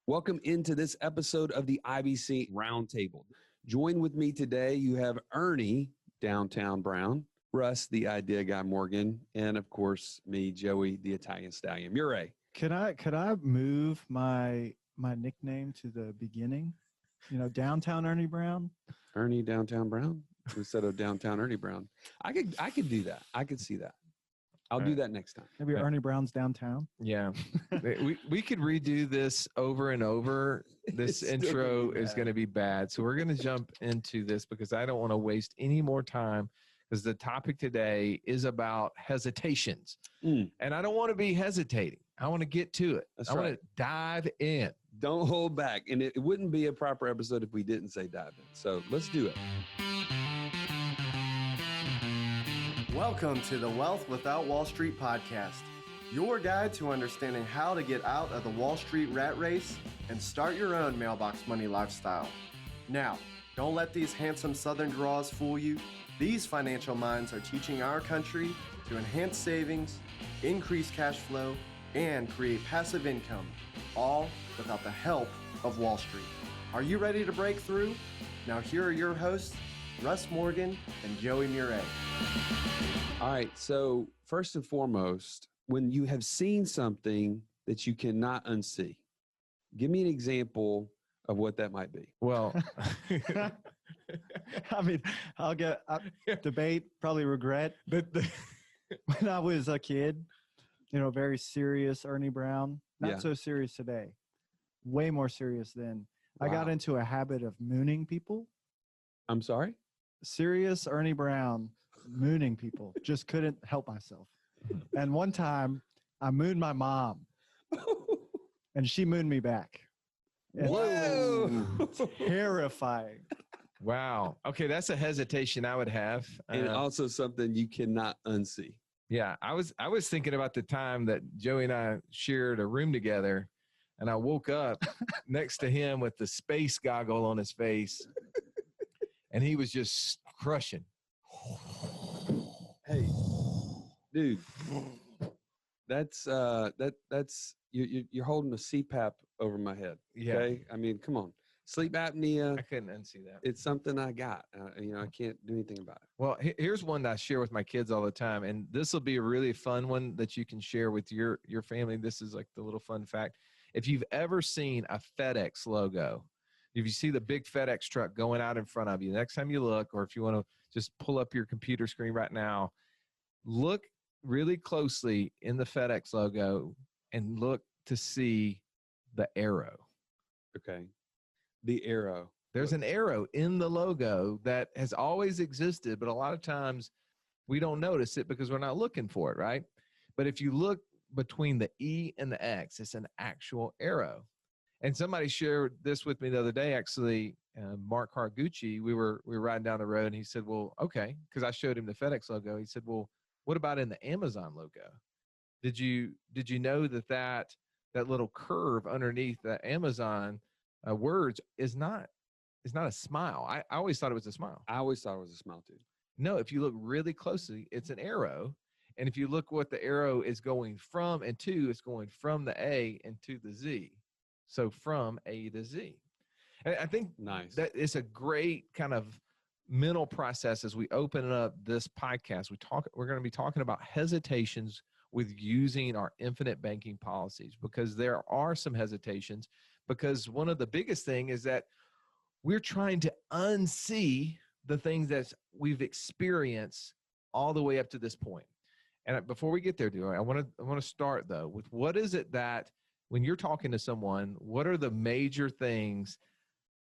Welcome into this episode of the IBC Roundtable. Join with me today, you have Ernie, Downtown Brown, Russ, the Idea Guy Morgan, and of course, me, Joey, the Italian Stallion. Murray. Could I move my nickname to the beginning? You know, Downtown Ernie Brown? Ernie Downtown Brown instead of Downtown Ernie Brown. I could do that. I could see that. I'll do that next time. Maybe Ernie Brown's downtown. Yeah. we could redo this over and over. This intro is going to be bad. So we're going to jump into this because I don't want to waste any more time because the topic today is about hesitations. And I don't want to be hesitating. I want to get to it. I want to dive in. Don't hold back. And it wouldn't be a proper episode if we didn't say dive in. So let's do it. Welcome to the Wealth Without Wall Street podcast, your guide to understanding how to get out of the Wall Street rat race and start your own mailbox money lifestyle. Now, don't let these handsome Southern draws fool you. These financial minds are teaching our country to enhance savings, increase cash flow, and create passive income, all without the help of Wall Street. Are you ready to break through? Now here are your hosts, Russ Morgan and Joey Murray. All right. So first and foremost, when you have seen something that you cannot unsee, give me an example of what that might be. Well, I mean, I'll debate, probably regret. But when I was a kid, you know, very serious Ernie Brown, not so serious today, way more serious then. Wow. I got into a habit of mooning people. I'm sorry? Serious Ernie Brown, mooning people. Just couldn't help myself. And one time I mooned my mom and she mooned me back. Whoa! Terrifying. Wow. Okay, that's a hesitation I would have. And also something you cannot unsee. Yeah, I was thinking about the time that Joey and I shared a room together, and I woke up next to him with the space goggle on his face, and he was just crushing. Hey, dude, that's you're holding a CPAP over my head. Okay, I mean, come on, sleep apnea. I couldn't unsee that. It's something I got. I can't do anything about it. Well, here's one that I share with my kids all the time, and this will be a really fun one that you can share with your family. This is like the little fun fact. If you've ever seen a FedEx logo, if you see the big FedEx truck going out in front of you, next time you look, or if you want to just pull up your computer screen right now, look really closely in the FedEx logo and look to see the arrow. Okay. The arrow. There's an arrow in the logo that has always existed, but a lot of times we don't notice it because we're not looking for it, right? But if you look between the E and the X, it's an actual arrow. And somebody shared this with me the other day, actually, Mark Hargucci. We were riding down the road and he said, well, okay, because I showed him the FedEx logo. He said, well, what about in the Amazon logo? Did you know that little curve underneath the Amazon words is not a smile? I always thought it was a smile. I always thought it was a smile too. No, if you look really closely, it's an arrow. And if you look what the arrow is going from and to, it's going from the A and to the Z. So from A to Z. And I think that it's a great kind of mental process as we open up this podcast. We're going to be talking about hesitations with using our infinite banking policies, because there are some hesitations, because one of the biggest thing is that we're trying to unsee the things that we've experienced all the way up to this point. And before we get there, I want to start though with what is it that when you're talking to someone, what are the major things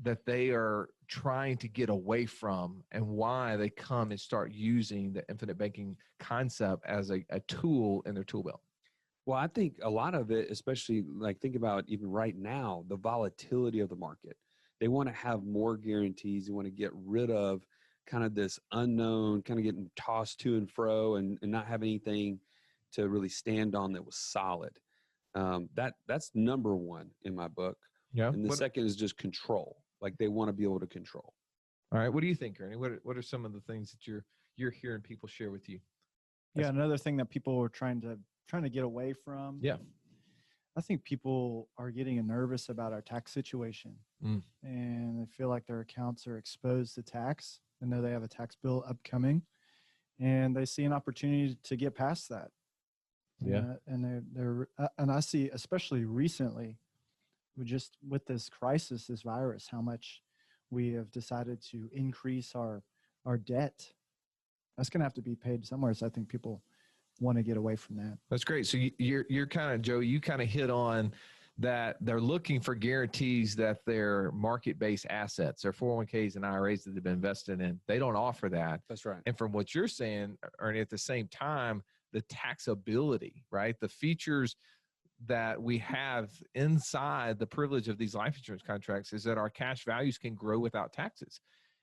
that they are trying to get away from and why they come and start using the infinite banking concept as a tool in their tool belt? Well, I think a lot of it, especially like think about even right now, the volatility of the market. They want to have more guarantees. They want to get rid of kind of this unknown, kind of getting tossed to and fro and not have anything to really stand on that was solid. That's number one in my book. Yeah. And the second is just control. Like they want to be able to control. All right. What do you think, Ernie? What are some of the things that you're hearing people share with you? Yeah. Another thing that people are trying to get away from. Yeah. I think people are getting nervous about our tax situation, and they feel like their accounts are exposed to tax. They know they have a tax bill upcoming, and they see an opportunity to get past that. Yeah. And I see, especially recently, with this crisis, this virus, how much we have decided to increase our debt. That's going to have to be paid somewhere. So I think people want to get away from that. That's great. So you're kind of, Joe, you kind of hit on that. They're looking for guarantees that their market-based assets, their 401ks and IRAs that they've been invested in, they don't offer that. That's right. And from what you're saying, Ernie, at the same time, the taxability, right? The features that we have inside the privilege of these life insurance contracts is that our cash values can grow without taxes.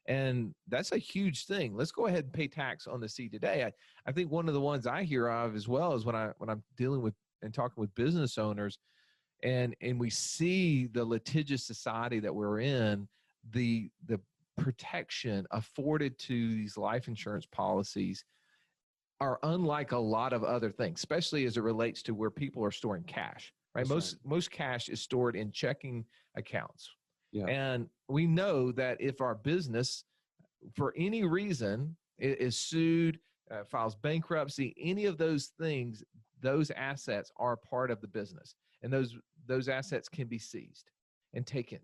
And that's a huge thing. Let's go ahead and pay tax on the seed today. I think one of the ones I hear of as well is when I'm dealing with and talking with business owners, and we see the litigious society that we're in, the protection afforded to these life insurance policies are unlike a lot of other things, especially as it relates to where people are storing cash, right? Most cash is stored in checking accounts. Yeah. And we know that if our business, for any reason, is sued, files bankruptcy, any of those things, those assets are part of the business. And those assets can be seized and taken.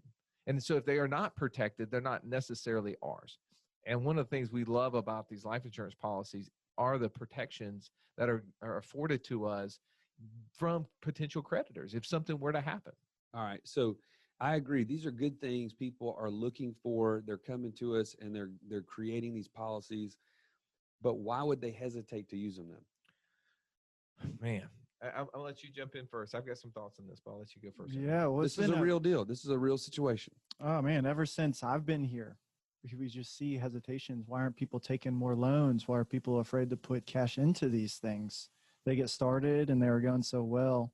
And so if they are not protected, they're not necessarily ours. And one of the things we love about these life insurance policies are the protections that are afforded to us from potential creditors if something were to happen. All right. So I agree. These are good things people are looking for. They're coming to us and they're creating these policies. But why would they hesitate to use them then? Man, I'll let you jump in first. I've got some thoughts on this, but I'll let you go first. Yeah. Well, this is a real deal. This is a real situation. Oh, man. Ever since I've been here, we just see hesitations. Why aren't people taking more loans? Why are people afraid to put cash into these things? They get started and they were going so well.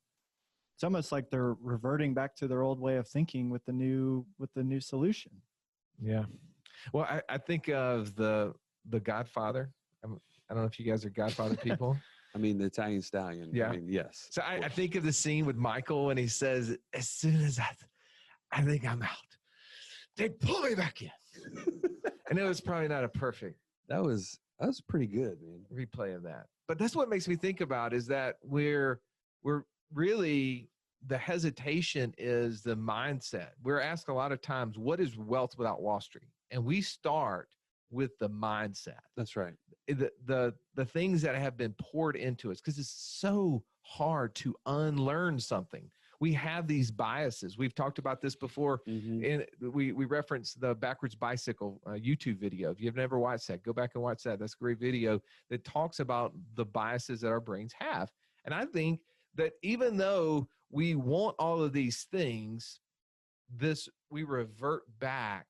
It's almost like they're reverting back to their old way of thinking with the new solution. Yeah. Well, I think of the Godfather. I don't know if you guys are Godfather people. I mean, the Italian stallion. Yeah. I mean, yes. So I think of the scene with Michael and he says, as soon as I think I'm out, they pull me back in. And it was probably not a perfect. That was pretty good, man. Replay of that. But that's what makes me think about is that we're really, the hesitation is the mindset. We're asked a lot of times, what is wealth without Wall Street? And we start with the mindset. That's right. The things that have been poured into us, because it's so hard to unlearn something. We have these biases. We've talked about this before. Mm-hmm. And we referenced the backwards bicycle YouTube video. If you've never watched that, go back and watch that. That's a great video that talks about the biases that our brains have. And I think that even though we want all of these things, we revert back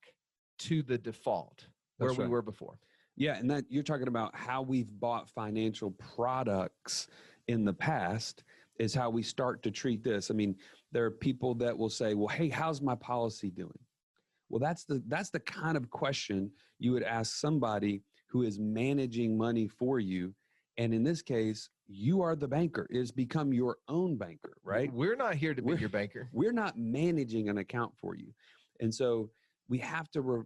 to the default where we were before. Yeah, and that you're talking about how we've bought financial products in the past is how we start to treat this. I mean, there are people that will say, well, hey, how's my policy doing? Well, that's the kind of question you would ask somebody who is managing money for you. And in this case, you are the banker. It has become your own banker, right? We're not here to be your banker. We're not managing an account for you. And so we have to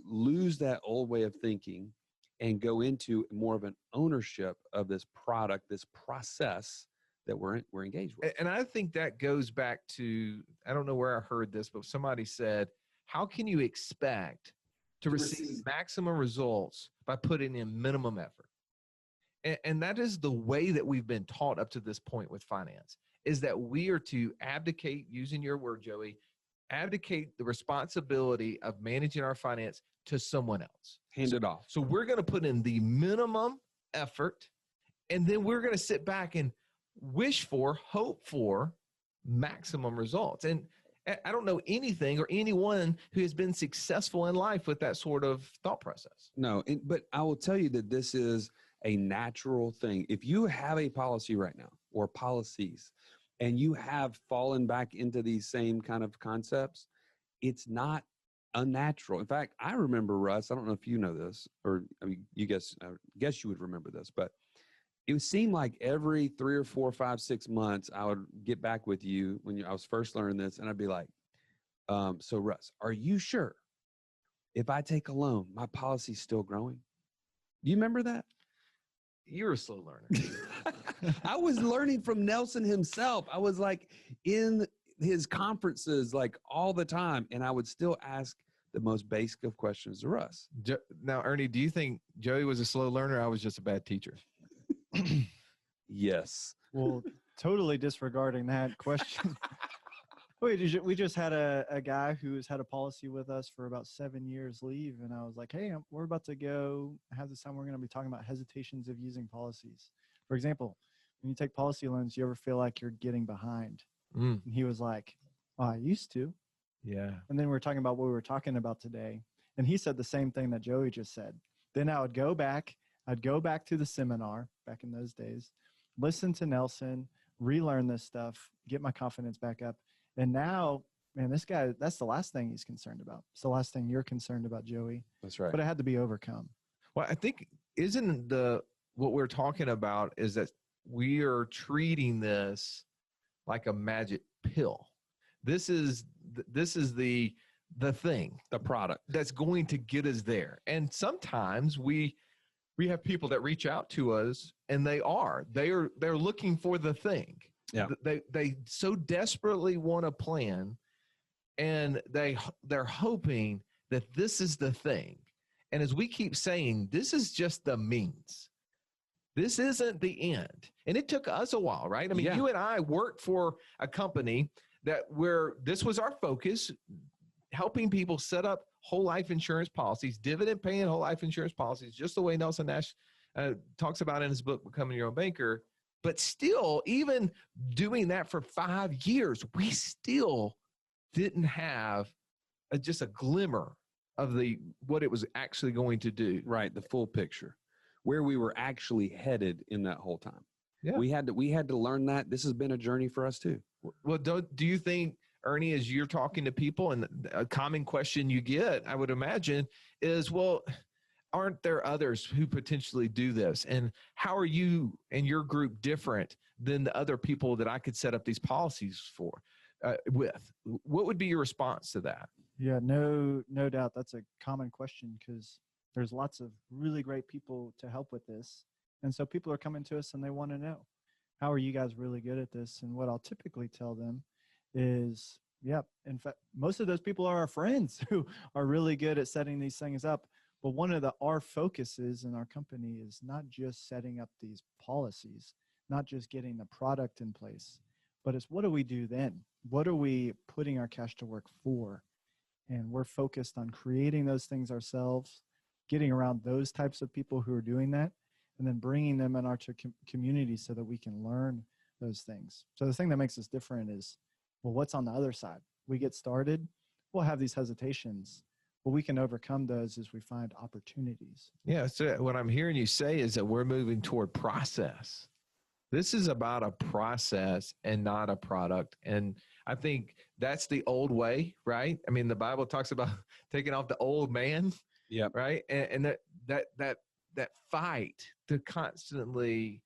lose that old way of thinking and go into more of an ownership of this product, this process that we're engaged with. And I think that goes back to, I don't know where I heard this, but somebody said, how can you expect to receive maximum results by putting in minimum effort? And that is the way that we've been taught up to this point with finance, is that we are to abdicate, using your word, Joey, abdicate the responsibility of managing our finance to someone else. Hand it off. So we're going to put in the minimum effort, and then we're going to sit back and hope for maximum results. And I don't know anything or anyone who has been successful in life with that sort of thought process. No, but I will tell you that this is a natural thing. If you have a policy right now or policies and you have fallen back into these same kind of concepts, it's not unnatural. In fact, I remember, Russ, I don't know if you know this, or I mean, I guess you would remember this, but it would seem like every 3 or 4, 5, 6 months, I would get back with you when I was first learning this, and I'd be like, so Russ, are you sure if I take a loan, my policy's still growing? Do you remember that? You're a slow learner. I was learning from Nelson himself. I was like in his conferences like all the time, and I would still ask the most basic of questions to Russ. Now, Ernie, do you think Joey was a slow learner? Or I was just a bad teacher. Yes. Well, totally disregarding that question. We just had a guy who's had a policy with us for about 7 years leave. And I was like, hey, we're about to go have this time. We're going to be talking about hesitations of using policies. For example, when you take policy loans, you ever feel like you're getting behind? And he was like, oh, I used to. Yeah. And then we're talking about what we were talking about today. And he said the same thing that Joey just said. Then I'd go back to the seminar back in those days, listen to Nelson, relearn this stuff, get my confidence back up. And now, man, this guy, that's the last thing he's concerned about. It's the last thing you're concerned about, Joey. That's right. But it had to be overcome. Well, I think what we're talking about is that we are treating this like a magic pill. This is the thing, the product that's going to get us there. And sometimes we have people that reach out to us, and they're looking for the thing. Yeah. They so desperately want a plan, and they're hoping that this is the thing. And as we keep saying, this is just the means. This isn't the end. And it took us a while, right? I mean, you and I worked for a company where this was our focus, helping people set up whole life insurance policies, dividend paying whole life insurance policies, just the way Nelson Nash talks about in his book, Becoming Your Own Banker. But still, even doing that for 5 years, we still didn't have just a glimmer of what it was actually going to do. Right, the full picture, where we were actually headed in that whole time. Yeah. We had to learn that. This has been a journey for us too. Well, do you think, Ernie, as you're talking to people, and a common question you get, I would imagine, is, well, aren't there others who potentially do this? And how are you and your group different than the other people that I could set up these policies with? What would be your response to that? Yeah, no doubt. That's a common question because there's lots of really great people to help with this. And so people are coming to us and they want to know, how are you guys really good at this? And what I'll typically tell them is, in fact, most of those people are our friends who are really good at setting these things up. But one of our focuses in our company is not just setting up these policies, not just getting the product in place, but it's what do we do then? What are we putting our cash to work for? And we're focused on creating those things ourselves, getting around those types of people who are doing that, and then bringing them in our community so that we can learn those things. So the thing that makes us different is, well, what's on the other side? We get started, we'll have these hesitations. What we can overcome those is we find opportunities. Yeah, so what I'm hearing you say is that we're moving toward process. This is about a process and not a product. And I think that's the old way, right? I mean, the Bible talks about taking off the old man, right? And that fight to constantly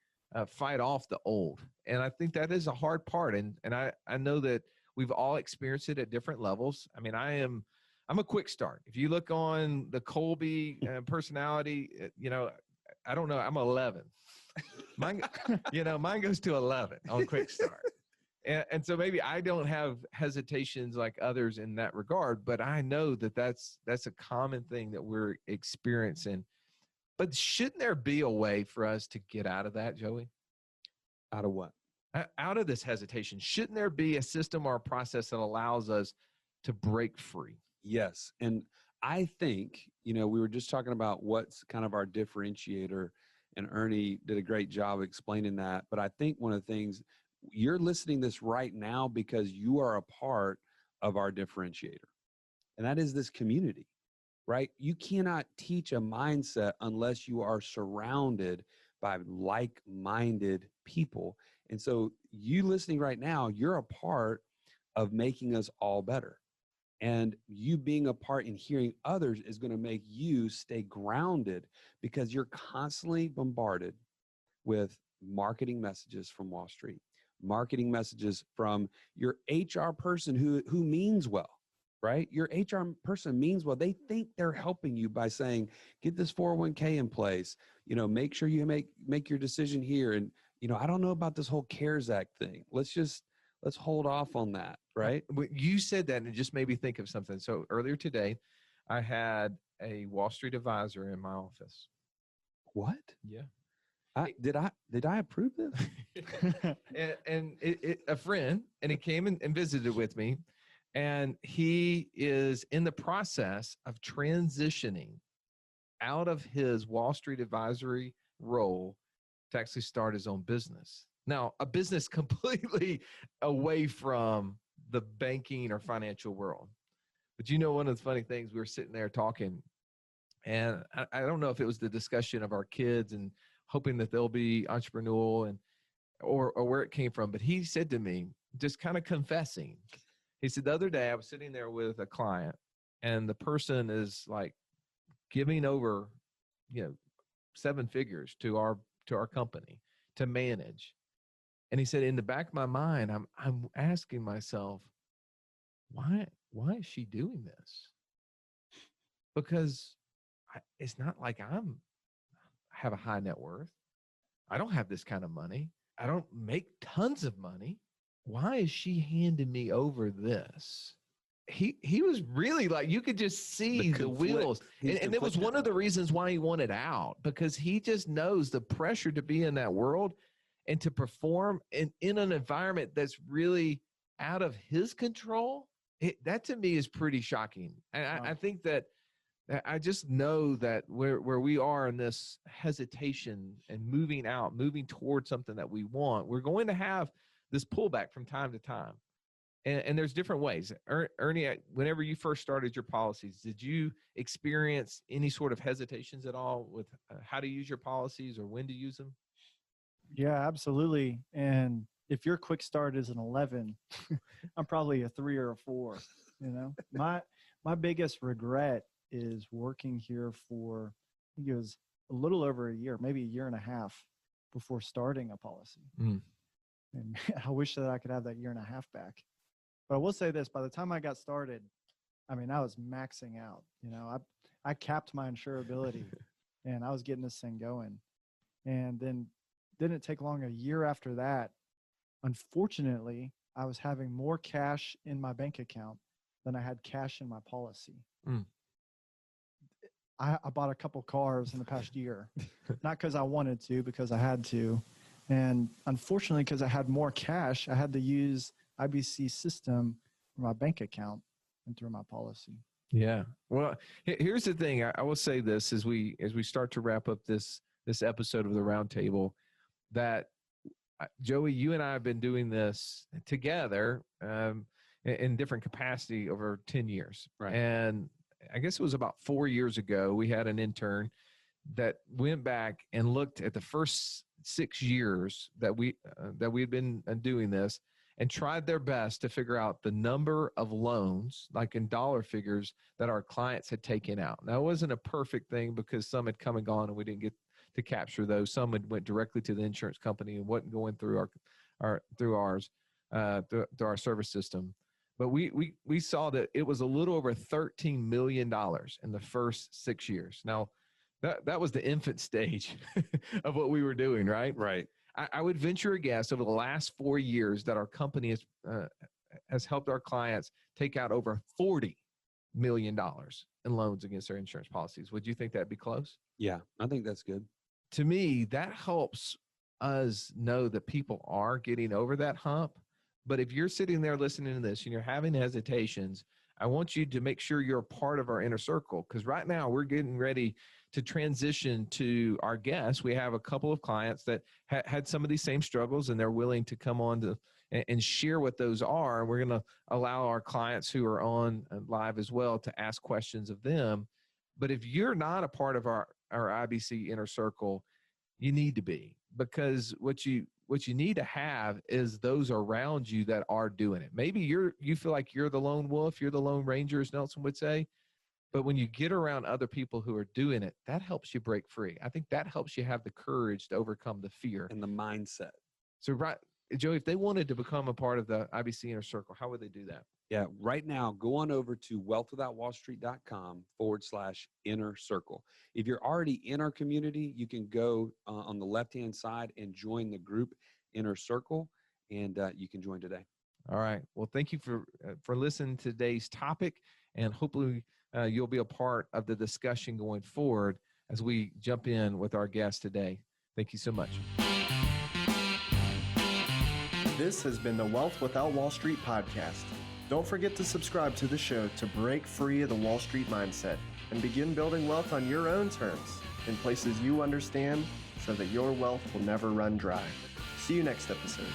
fight off the old. And I think that is a hard part. And I know that we've all experienced it at different levels. I mean, I'm a quick start. If you look on the Colby personality, I don't know. I'm 11. Mine goes to 11 on quick start. And so maybe I don't have hesitations like others in that regard, but I know that that's a common thing that we're experiencing. But shouldn't there be a way for us to get out of that, Joey? Out of what? Out of this hesitation. Shouldn't there be a system or a process that allows us to break free? Yes. And I think, we were just talking about what's kind of our differentiator, and Ernie did a great job explaining that. But I think one of the things, you're listening to this right now because you are a part of our differentiator. And that is this community, right? You cannot teach a mindset unless you are surrounded by like-minded people. And so you listening right now, you're a part of making us all better. And you being a part in hearing others is going to make you stay grounded because you're constantly bombarded with marketing messages from Wall Street, marketing messages from your HR person who means well, right? Your HR person means well. They think they're helping you by saying, get this 401k in place, make sure you make your decision here. And, I don't know about this whole CARES Act thing. Let's hold off on that, right? You said that and it just made me think of something. So earlier today, I had a Wall Street advisor in my office. What? Yeah. Did I approve this? and a friend, and he came and visited with me, and he is in the process of transitioning out of his Wall Street advisory role to actually start his own business. Now, a business completely away from the banking or financial world. But one of the funny things, we were sitting there talking, and I don't know if it was the discussion of our kids and hoping that they'll be entrepreneurial or where it came from. But he said to me, just kind of confessing, he said, the other day I was sitting there with a client, and the person is like giving over, 7 figures to our company to manage. And he said, in the back of my mind, I'm asking myself, why is she doing this? Because it's not like I have a high net worth. I don't have this kind of money. I don't make tons of money. Why is she handing me over this? He was really like, you could just see the wheels. And it was one of the reasons why he wanted out, because he just knows the pressure to be in that world and to perform in an environment that's really out of his control. That to me is pretty shocking. And I think that I just know that where we are in this hesitation and moving towards something that we want, we're going to have this pullback from time to time. And there's different ways. Ernie, whenever you first started your policies, did you experience any sort of hesitations at all with how to use your policies or when to use them? Yeah, absolutely. And if your quick start is an 11, I'm probably a 3 or a 4. My biggest regret is working here for, I think it was a little over a year, maybe a year and a half before starting a policy. And I wish that I could have that year and a half back. But I will say this, by the time I got started, I was maxing out. I capped my insurability and I was getting this thing going. And then didn't take long, a year after that, unfortunately, I was having more cash in my bank account than I had cash in my policy. I bought a couple cars in the past year, not because I wanted to, because I had to. And unfortunately, because I had more cash, I had to use IBC system for my bank account and through my policy. Yeah. Well, here's the thing. I will say this as we start to wrap up this episode of the Roundtable, that Joey, you and I have been doing this together in different capacity over 10 years. Right. And I guess it was about 4 years ago, we had an intern that went back and looked at the first 6 years that we had been doing this and tried their best to figure out the number of loans, like in dollar figures, that our clients had taken out. Now, it wasn't a perfect thing because some had come and gone and we didn't get to capture those. Some had went directly to the insurance company and wasn't going through our service system. But we saw that it was a little over $13 million in the first 6 years. Now, that was the infant stage of what we were doing, right? Right. I would venture a guess over the last 4 years that our company has helped our clients take out over $40 million in loans against their insurance policies. Would you think that'd be close? Yeah, I think that's good. To me, that helps us know that people are getting over that hump. But if you're sitting there listening to this and you're having hesitations, I want you to make sure you're a part of our inner circle, because right now we're getting ready to transition to our guests. We have a couple of clients that had some of these same struggles, and they're willing to come on and share what those are. And we're going to allow our clients who are on live as well to ask questions of them. But if you're not a part of our IBC inner circle, you need to be, because what you need to have is those around you that are doing it. Maybe you feel like you're the lone wolf, you're the lone ranger, as Nelson would say, But when you get around other people who are doing it, that helps you break free. I think that helps you have the courage to overcome the fear and the mindset. So, right, Joey, if they wanted to become a part of the IBC Inner Circle, how would they do that? Yeah, right now, go on over to wealthwithoutwallstreet.com/inner circle. If you're already in our community, you can go on the left-hand side and join the group Inner Circle, and you can join today. All right. Well, thank you for listening to today's topic, and hopefully you'll be a part of the discussion going forward as we jump in with our guest today. Thank you so much. This has been the Wealth Without Wall Street podcast. Don't forget to subscribe to the show to break free of the Wall Street mindset and begin building wealth on your own terms in places you understand so that your wealth will never run dry. See you next episode.